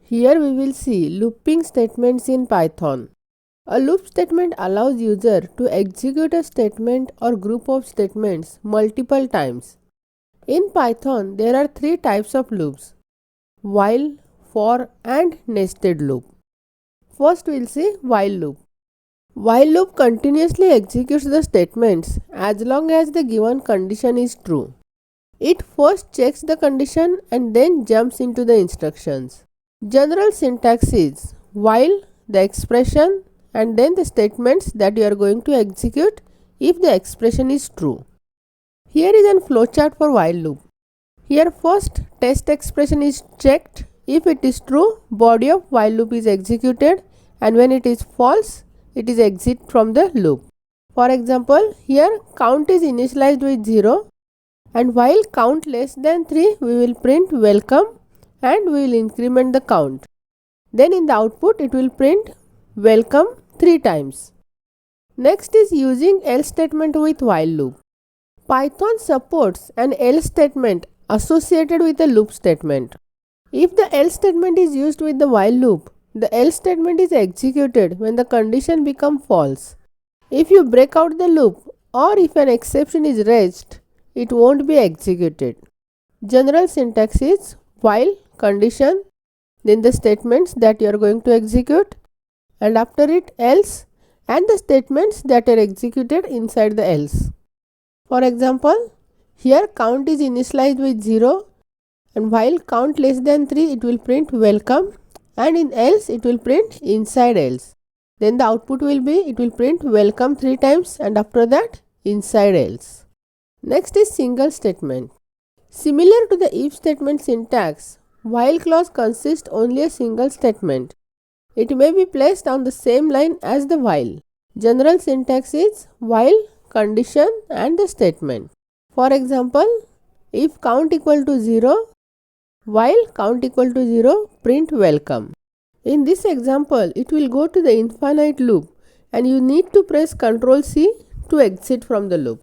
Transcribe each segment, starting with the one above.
Here we will see looping statements in Python. A loop statement allows user to execute a statement or group of statements multiple times. In Python, there are three types of loops: while, for, and nested loop. First we will see while loop. While loop continuously executes the statements as long as the given condition is true. It first checks the condition and then jumps into the instructions. General syntax is while, the expression, and then the statements that you are going to execute if the expression is true. Here is a flowchart for while loop. Here first test expression is checked. If it is true, body of while loop is executed, and when it is false, it is exit from the loop. For example, here count is initialized with 0, and while count less than 3, we will print welcome and we will increment the count. Then in the output it will print welcome 3 times. Next is using else statement with while loop. Python supports an else statement associated with a loop statement. If the else statement is used with the while loop, the else statement is executed when the condition becomes false. If you break out the loop or if an exception is raised, it won't be executed. General syntax is while, condition, then the statements that you are going to execute, and after it else, and the statements that are executed inside the else. For example, here count is initialized with 0, and while count less than 3, it will print welcome, and in else it will print inside else. Then the output will be, it will print welcome 3 times, and after that inside else. Next is single statement. Similar to the if statement syntax, while clause consists only a single statement. It may be placed on the same line as the while. General syntax is while, condition, and the statement. For example, if count equal to 0, while count equal to 0, print welcome. In this example, it will go to the infinite loop and you need to press Ctrl C to exit from the loop.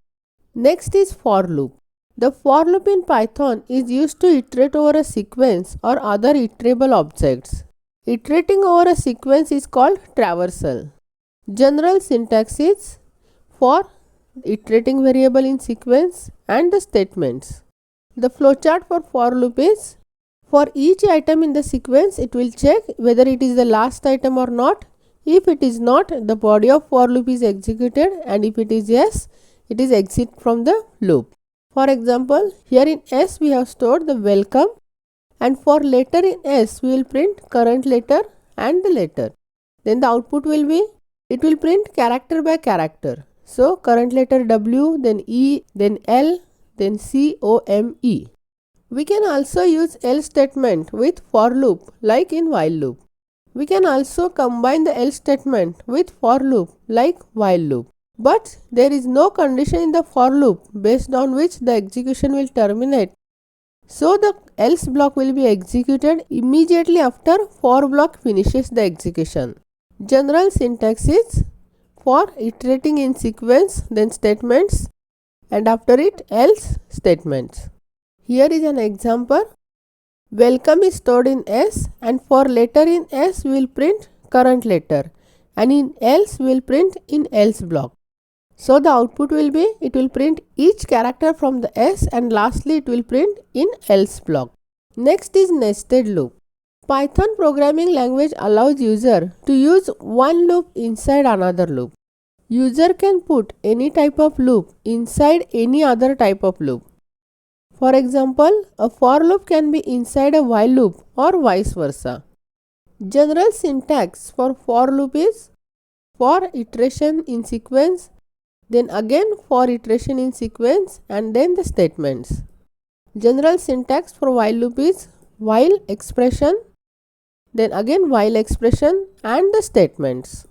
Next is for loop. The for loop in Python is used to iterate over a sequence or other iterable objects. Iterating over a sequence is called traversal. General syntax is for, iterating variable in sequence, and the statements. The flowchart for loop is, for each item in the sequence, it will check whether it is the last item or not. If it is not, the body of for loop is executed, and if it is yes, it is exit from the loop. For example, here in S we have stored the welcome, and for letter in S we will print current letter and the letter. Then the output will be, it will print character by character. So current letter W, then E, then L, then C, O, M, E. We can also use else statement with for loop like in while loop. We can also combine the else statement with for loop like while loop. But there is no condition in the for loop based on which the execution will terminate. So the else block will be executed immediately after for block finishes the execution. General syntax is for, iterating in sequence, then statements, and after it else, statements. Here is an example. Welcome is stored in S, and for letter in S we will print current letter, and in else we will print in else block. So the output will be, it will print each character from the S, and lastly it will print in else block. Next is nested loop. Python programming language allows user to use one loop inside another loop. User can put any type of loop inside any other type of loop. For example, a for loop can be inside a while loop or vice versa. General syntax for loop is for, iteration in sequence, then again for, iteration in sequence, and then the statements. General syntax for while loop is while, expression, then again while expression, and the statements.